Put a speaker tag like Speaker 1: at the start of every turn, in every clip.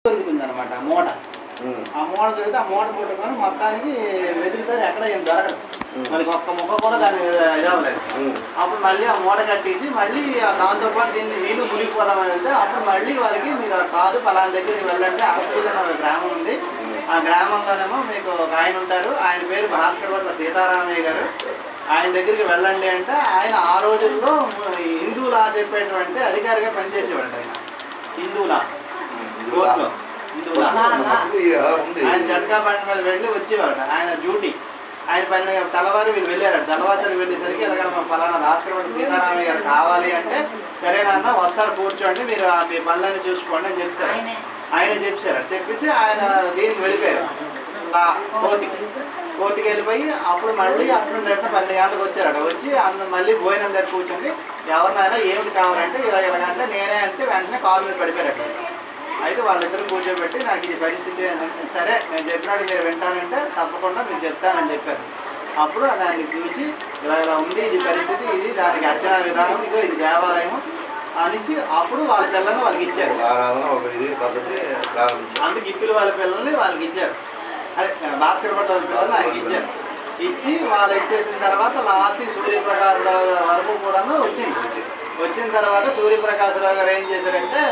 Speaker 1: దొరుకుతుంది అనమాట మూట. ఆ మూట దొరికితే ఆ మూట పుట్టుకొని మొత్తానికి వెతుకుతారు, ఎక్కడ ఏం దొరకదు. మనకి ఒక్క ముక్క కూడా దాన్ని ఇదవ్వలేదు. అప్పుడు మళ్ళీ ఆ మూట కట్టేసి మళ్ళీ దాంతోపాటు దీన్ని నీళ్లు మునిగిపోదామని వెళ్తే అప్పుడు మళ్ళీ వాళ్ళకి మీరు కాదు పలానా దగ్గరికి వెళ్ళండి, అరసవీలు అనే గ్రామం ఉంది, ఆ గ్రామంలోనేమో మీకు ఒక ఆయన ఉంటారు, ఆయన పేరు భాస్కర్ భట్ల సీతారామయ్య గారు, ఆయన దగ్గరికి వెళ్ళండి అంటే ఆయన ఆ రోజుల్లో హిందూలా చెప్పేటువంటి అధికారిగా పనిచేసేవాడు. ఆయన హిందూలా కోర్టులో హిందూలా ఆయన జట్కా బండి మీద వెళ్ళి వచ్చేవాడు. ఆయన డ్యూటీ ఆయన పని తెల్లవారు వీళ్ళు వెళ్ళారు. తెల్లవారు వెళ్ళేసరికి ఎలాగ ఫలానా భాస్కర్ భట్ల సీతారామయ్య గారు కావాలి అంటే సరేనన్నా వస్తారు కూర్చోండి, మీరు మీ పనులన్నీ చూసుకోండి అని చెప్పారు. ఆయన చెప్పారు. చెప్పేసి ఆయన దీనికి వెళ్ళిపోయారు కోర్టుకి వెళ్ళిపోయి అప్పుడు మళ్ళీ అప్పుడు 12 గంటలకు వచ్చారట. వచ్చి మళ్ళీ భోజనం దగ్గర కూర్చొని ఎవరినైనా ఏమిటి కావాలంటే ఇలాగంటే నేనే అంటే వెంటనే కాలు మీద పడిపోయారట. అయితే వాళ్ళిద్దరు కూర్చోబెట్టి నాకు ఇది పరిస్థితి అంటే సరే నేను చెప్పినట్టు మీరు వింటానంటే తప్పకుండా మీరు చెప్తానని చెప్పారు. అప్పుడు దాన్ని చూసి ఇలా ఉంది ఇది పరిస్థితి, ఇది దానికి అర్చనా విధానం, ఇదో ఇది దేవాలయం అనేసి అప్పుడు వాళ్ళ పిల్లల్ని వాళ్ళకి ఇచ్చారు. అందుకు ఇప్పులు వాళ్ళ పిల్లల్ని వాళ్ళకి ఇచ్చారు. అదే భాస్కర్ భట్ల వాళ్ళ పిల్లల్ని ఆయనకి ఇచ్చారు. ఇచ్చి వాళ్ళు ఇచ్చేసిన తర్వాత లాస్ట్కి సూర్యప్రకాశరావు గారి వరకు కూడా వచ్చింది. వచ్చిన తర్వాత సూర్యప్రకాశరావు గారు ఏం చేశారంటే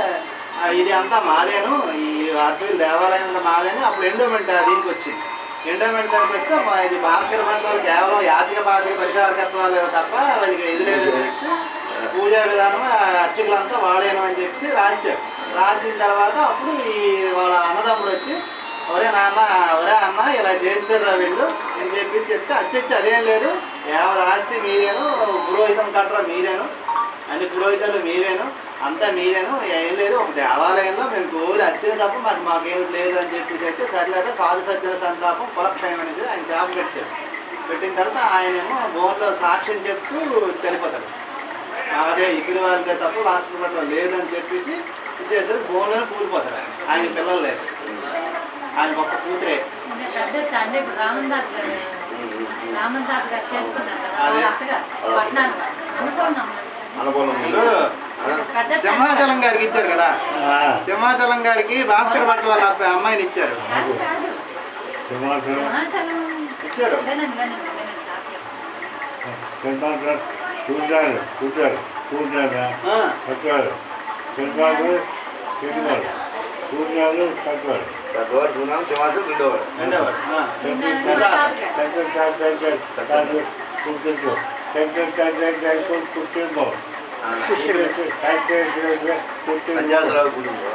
Speaker 1: ఇది అంతా మాదేను, ఈ అరసవీలు దేవాలయం మాదేని అప్పుడు ఎండోమెంట్ దీనికి వచ్చింది. ఎండోమెంట్ దానికి వస్తే ఇది భాస్కర్ భట్ల కేవలం యాచిక పాచిక పరిచారకత్వాలు తప్ప వాళ్ళకి ఎదురేది పూజా విధానం అర్చకులంతా వాడేను అని చెప్పి రాశారు. రాసిన తర్వాత అప్పుడు ఈ వాళ్ళ అన్నదమ్ముడు వచ్చి ఒరే నాన్న ఒరే అన్న ఇలా చేస్తారా వీళ్ళు అని చెప్పేసి చెప్తే అచ్చొచ్చి అదేం లేదు, యావత్ ఆస్తి మీరేను, పురోహితం కట్టరా మీరేను, అన్ని పురోహితాలు మీరేను, అంతా మీరేను, ఏం లేదు ఒక దేవాలయంలో మేము గోలు అర్చన తప్ప మాకేమిటి లేదు అని చెప్పేసి అయితే సరిలేక సాధు సజ్జన సంతాపం కులక్షయం అనేది ఆయన శాప పెట్టారు. పెట్టిన తర్వాత ఆయనేమో బోన్లో సాక్ష్యం చెప్తూ చనిపోతాడు. అదే ఇప్పుడు వాళ్ళకే తప్ప భాస్కర్ భట్ల లేదని చెప్పేసి ఇచ్చేసరికి బోన్లోనే కూలిపోతాడు. ఆయన పిల్లలు లేదు, ఆయన గొప్ప కూతురే. సింహాచలం గారికి ఇచ్చారు కదా, సింహాచలం గారికి భాస్కర్ భట్ల వాళ్ళ అమ్మాయిని ఇచ్చారు. ఇచ్చారు
Speaker 2: సన్యాసరావు కుటుంబం,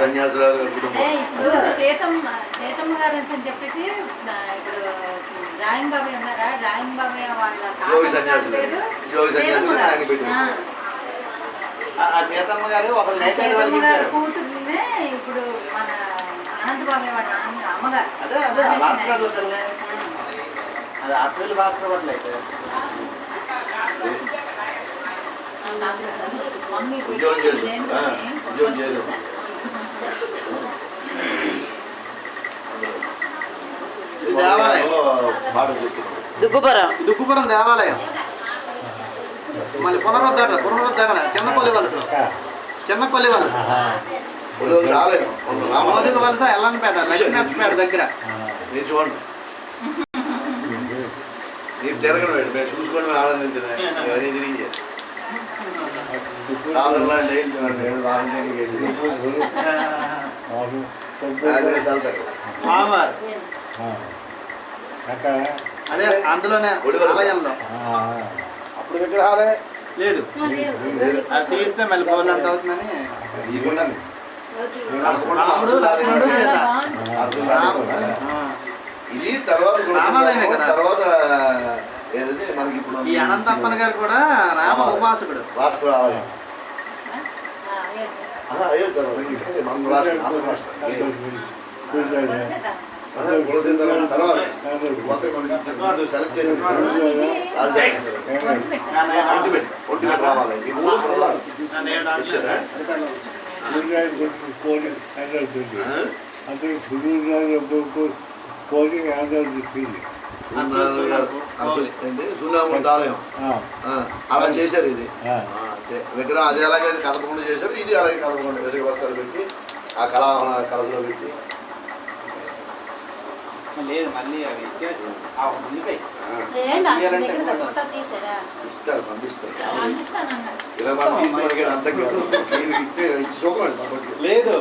Speaker 2: సన్యాసరావు గారి కుటుంబం.
Speaker 3: ఇప్పుడు సీతమ్మ గారు అని చెప్పేసి ఇప్పుడు రాయం బాబాయ్ ఉన్నారా, రాయం బాబాయ్ వాళ్ళ
Speaker 1: సీతమ్మ గారు
Speaker 3: కూతురునే ఇప్పుడు మన అనంత బాబాయ్ వాళ్ళ అమ్మగారు.
Speaker 1: అదే అదే భాస్కర్ భట్ల అది అసలు భాస్కర్ భట్ల అయితే దుక్కుపురం దేవాలయం. మళ్ళీ పునరుద్ధరణ చిన్నపల్లి వలస మోదీ వలస ఎల్లన్నపేట లక్ష్మీనర్సపేట దగ్గర.
Speaker 2: మీరు చూడండి, మీరు తిరగడం మేము చూసుకొని ఆనందించడం అన్నీ తిరిగి
Speaker 1: అదే అందులోనే ఆలయంలో
Speaker 2: అప్పుడు విగ్రహాలే లేదు,
Speaker 1: అది తీస్తే మళ్ళీ బోర్లు ఎంత అవుతుందని రాముడు లక్ష్మణుడు సీత
Speaker 2: ఇది తర్వాత తర్వాత మనకి ఇప్పుడు
Speaker 1: ఈ అనంతప్పన గారు కూడా రామ ఉపాసకుడు.
Speaker 2: రాష్ట్ర సెలెక్ట్ చేసి
Speaker 4: రావాలి.
Speaker 2: సూర్యనారాయణ ఆలయం అలా చేశారు ఇది విగ్రహం అది ఎలాగైతే కదపకుండా చేశారు ఇది అలాగే కదపకుండా ఇసుక బస్తాలు పెట్టి ఆ కళలో పెట్టి
Speaker 1: లేదు మళ్ళీ అవి ఇచ్చేసి ఉండిపోయి
Speaker 2: ఇస్తారు పంపిస్తారు
Speaker 3: పంపిస్తానన్నారు.
Speaker 2: ఇలా మనం తీసుకుని అంత ఇస్తే ఇచ్చి చూడండి కాబట్టి
Speaker 1: లేదు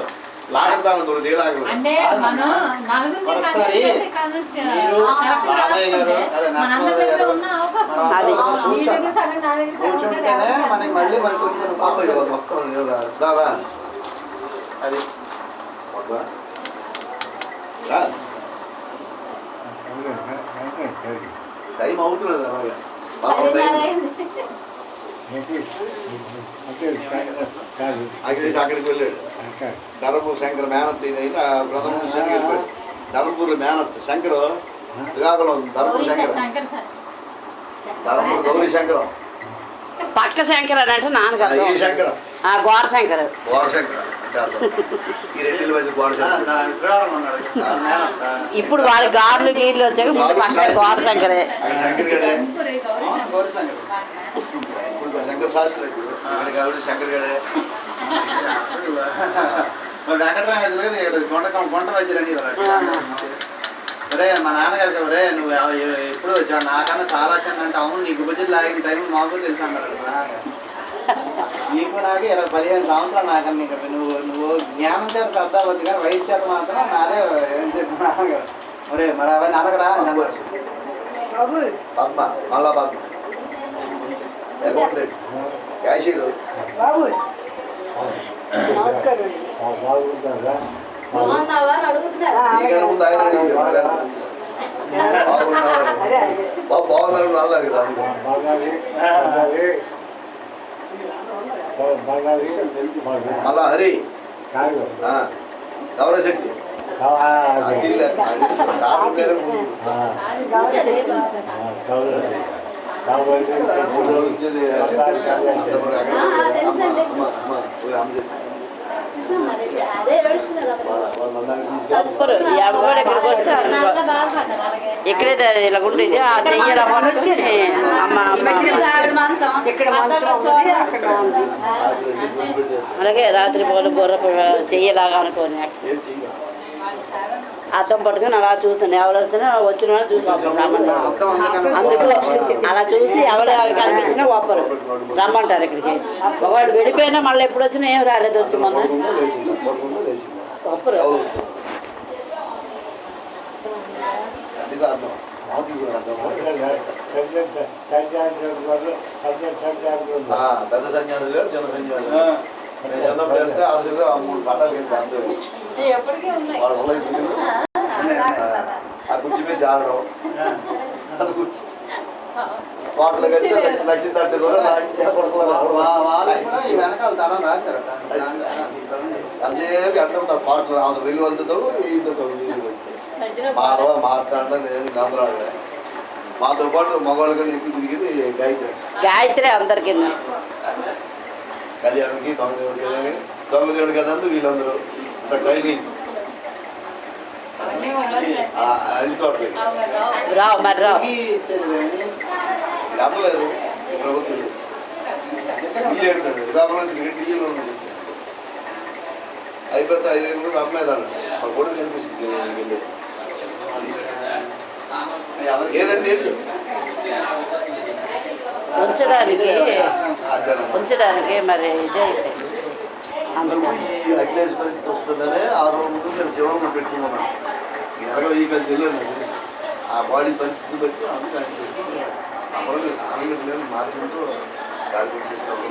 Speaker 2: లాగడతాను దొరికి దిగలాగలు
Speaker 3: అంటే మనం నలుగురిని
Speaker 1: ఒకసారి
Speaker 3: కలిసి కనెక్ట్
Speaker 1: మీరు బాబాయ్ గారు, అదే
Speaker 3: మనందరి దగ్గర ఉన్న అవకాశం
Speaker 1: అది.
Speaker 3: నీ దగ్గర సగం నా దగ్గర సగం ఉంటుంది.
Speaker 1: కూర్చుంటేనే మనకి మళ్ళీ మరి కొంచెం
Speaker 2: బాబాయ్ వాళ్ళు వస్తాను దాదా
Speaker 1: అది
Speaker 2: వద్దా రా. టైం అవుతున్నది అలాగే
Speaker 3: 10:30 అయింది.
Speaker 2: అఖిలేష్ అక్కడికి వెళ్ళాడు ధర్మపూర్ శంకర్ మేనత్ అయినా ప్రథమ శనికి వెళ్ళిపోయాడు ధర్మపూర్ మేనత్ శంకర్ శ్రీకాకుళం ధర్మపూర్ శంకర్
Speaker 3: శంకర్ సార్
Speaker 2: ధర్మపూర్ గౌరీ శంకరం
Speaker 4: పక్క శంకర్ అని అంటే నాన్నగారు
Speaker 2: ఈ శంకరం
Speaker 4: గోడ శంకర్
Speaker 2: గోడ శంకరం అంటే అర్థం ఈ రెండిల మధ్య గోడ శంకరం
Speaker 1: శ్రీవారం ఉన్నాడు
Speaker 4: ఇప్పుడు వాడి గార్లు గీర్లు వచ్చాక ముందు పక్క గోడ శంకరే
Speaker 2: అక్కడ శంకర్ గడే
Speaker 3: గౌరీ
Speaker 1: గౌరీ సంగతి
Speaker 2: ఇప్పుడు శంకర్ శాస్త్రి అక్కడ కాబట్టి శంకర్ గడే
Speaker 1: మరి వెంకటరామ ఇక్కడ గుంట వైద్యులని ఒరే మా నాన్నగారికి ఒరే నువ్వు ఎప్పుడు వచ్చా నాకన్నా చాలా చిన్న అంటే అవును నీకు బుజ్జిలు లాగిన టైం మాకు తెలుసు అన్నాడు నీకు నాకు 15 సంవత్సరాలు నాకన్నా నీకు నువ్వు జ్ఞానం చేత పెద్ద అవ్వద్దు కానీ వయసు చేత మాత్రం నాదే ఏం చెప్పి నాన్నగారు ఒరే మరి అవన్నీ అనగరా
Speaker 2: పద్మ మళ్ళా పద్మ అకౌంటెంట్ క్యాషియర్
Speaker 3: బాగున్నావా అని అడుగుతున్నారు.
Speaker 2: నీకన్నా ముందు ఆయన అడిగారు బాగున్నారు వాళ్ళు కదా మళ్ళా హరి గౌరవ శక్తి
Speaker 3: అదే ఏడుస్తున్నారు.
Speaker 4: ఎవరు ఎక్కడికి వస్తే
Speaker 3: నాన్న బాధపడ్డారు అలాగే.
Speaker 4: ఇక్కడే ఇలా ఉంటుంది ఆ చెయ్యాల అమ్మ అలాగే రాత్రి పూట బుర్ర చెయ్యలాగా అనుకోని అద్దం పట్టుకొని అలా చూస్తాను ఎవరు వస్తేనే వచ్చిన వాళ్ళు చూసి అందుకు అలా చూసి ఎవరు కనిపించినా ఒప్పరు రమ్మంటారు ఇక్కడికి ఒకవాడు వెళ్ళిపోయినా మళ్ళీ ఎప్పుడు వచ్చినా ఏం రాలేదు వచ్చి మొన్న ఒప్పరు
Speaker 2: పెద్ద సన్యాసులు చిన్న సన్యాసులు నేను చిన్నప్పుడు వెళ్తే అసలు 3 పట్టాలు అందరూ
Speaker 3: ఎప్పటికీ ఉన్నాయి.
Speaker 2: వాళ్ళ వల్ల ఆ కుర్చీ మీద జారడం అది కుర్చీ కోటలు కట్టి లక్ష 30 రోజులు
Speaker 1: ఈ వెనకాల తరం రాశారట
Speaker 2: అంతసేపు ఎట్లా ఉంటారు కోటలు ఆమె వెళ్ళి వెళ్తుంటావు మానవ మాట్లాడడం లేదు గమరాలే మాతో పాటు మగవాళ్ళు కానీ ఎక్కువ తిరిగింది గాయత్రి
Speaker 4: గాయత్రి అందరికీ
Speaker 2: కళ్యాణంకి దొంగదేవుడు కదా వీళ్ళందరూ ట్రైనింగ్
Speaker 3: అన్నీ వాళ్ళు
Speaker 2: అన్ని తోటకి
Speaker 4: రావు మరి రావు
Speaker 2: అందలేదు ప్రభుత్వం ఢిల్లీలో అయిపోతే 5 రోజులు అమ్మేదాన్ని మా కొడుకు కనిపిస్తుంది ఏదండి
Speaker 4: ఉంచడానికి మరి ఇదే అయిపోయింది
Speaker 2: అందుకు ఈ అఖిలేష్ పరిస్థితి వస్తుందనే 6 రోజుల ముందు నేను శివంలో పెట్టుకున్నాను ఎలాగో ఈ కలిసి తెలియదు ఆ బాడీ పరిస్థితి బట్టి అందుకు స్నానం లేదు మార్చుకుంటూ గాలి తీసుకుంటూ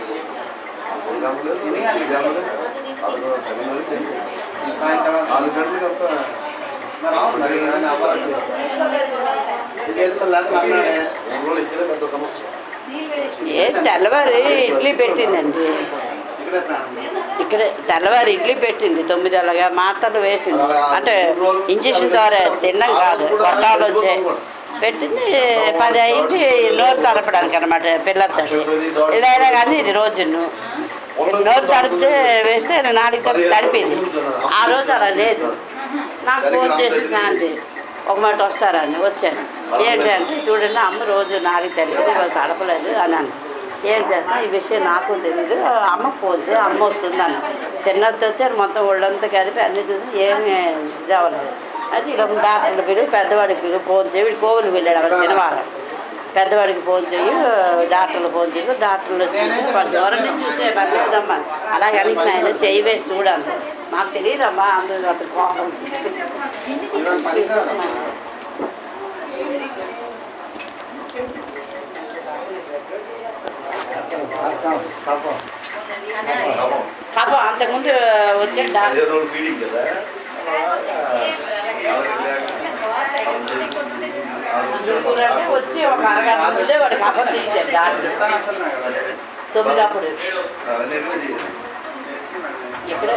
Speaker 1: సాయంత్రం
Speaker 2: 4 గంటలకు అంతా
Speaker 1: మరి అవును మరి ఏమైనా అవ్వాలి
Speaker 2: ఇక్కడే పెద్ద సమస్య
Speaker 4: ఏ తెల్లవారి ఇడ్లీ పెట్టిందండి
Speaker 1: ఇక్కడే ప్రాణం
Speaker 4: ఇక్కడ తెల్లవారి ఇడ్లీ పెట్టింది 9 అలాగా మాత్రలు వేసింది అంటే ఇంజక్షన్ ద్వారా తిన్నాం కాదు కొట్టాలు వచ్చాయి పెట్టింది 10 అయింది నోరు తడపడానికి అనమాట పిల్లలతో ఇదైనా కానీ ఇది రోజు నోరు తడిపితే వేస్తే 4 తడిపింది ఆ రోజు అలా లేదు నాకు ఫోన్ చేసి శాంతి ఒక మాట వస్తారని వచ్చాను ఏంటంటే చూడండి అమ్మ రోజు 4 తల్లి వాళ్ళు తడపలేదు అని అన్న. ఏంటంటే ఈ విషయం నాకు తెలియదు, అమ్మకు ఫోన్ చేయి, అమ్మ వస్తుందన్న. చిన్నది వచ్చారు మొత్తం ఒళ్ళంతా కలిపి అన్నీ చూసి ఏమి ఇది అవ్వలేదు. అది ఇక డాక్టర్లు పిలువు, పెద్దవాడికి పిలువు, ఫోన్ చేయి. వీడు కోవిలు వెళ్ళాడు అక్కడ శనివారం. పెద్దవాడికి ఫోన్ చెయ్యి, డాక్టర్లు ఫోన్ చేసి డాక్టర్లు వచ్చి వాడు దూరం నుంచి చూసే పర్లేదమ్మా అలాగే అనికి ఆయన చెయ్యి వేసి చూడండి. మాకు తెలియదమ్మా అందులో అతను కోపం. పాపం అంతకుముందు వచ్చే డాక్టర్
Speaker 2: ఫీడింగ్ కదా
Speaker 4: అంటే వచ్చి ఒక అరగంట ముందే వాడు కబర్ తీసాడు డాక్టర్ 9 అప్పుడు. ఇప్పుడే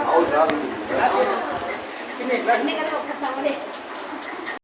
Speaker 2: అవును.
Speaker 3: ఒకసారి చదవలే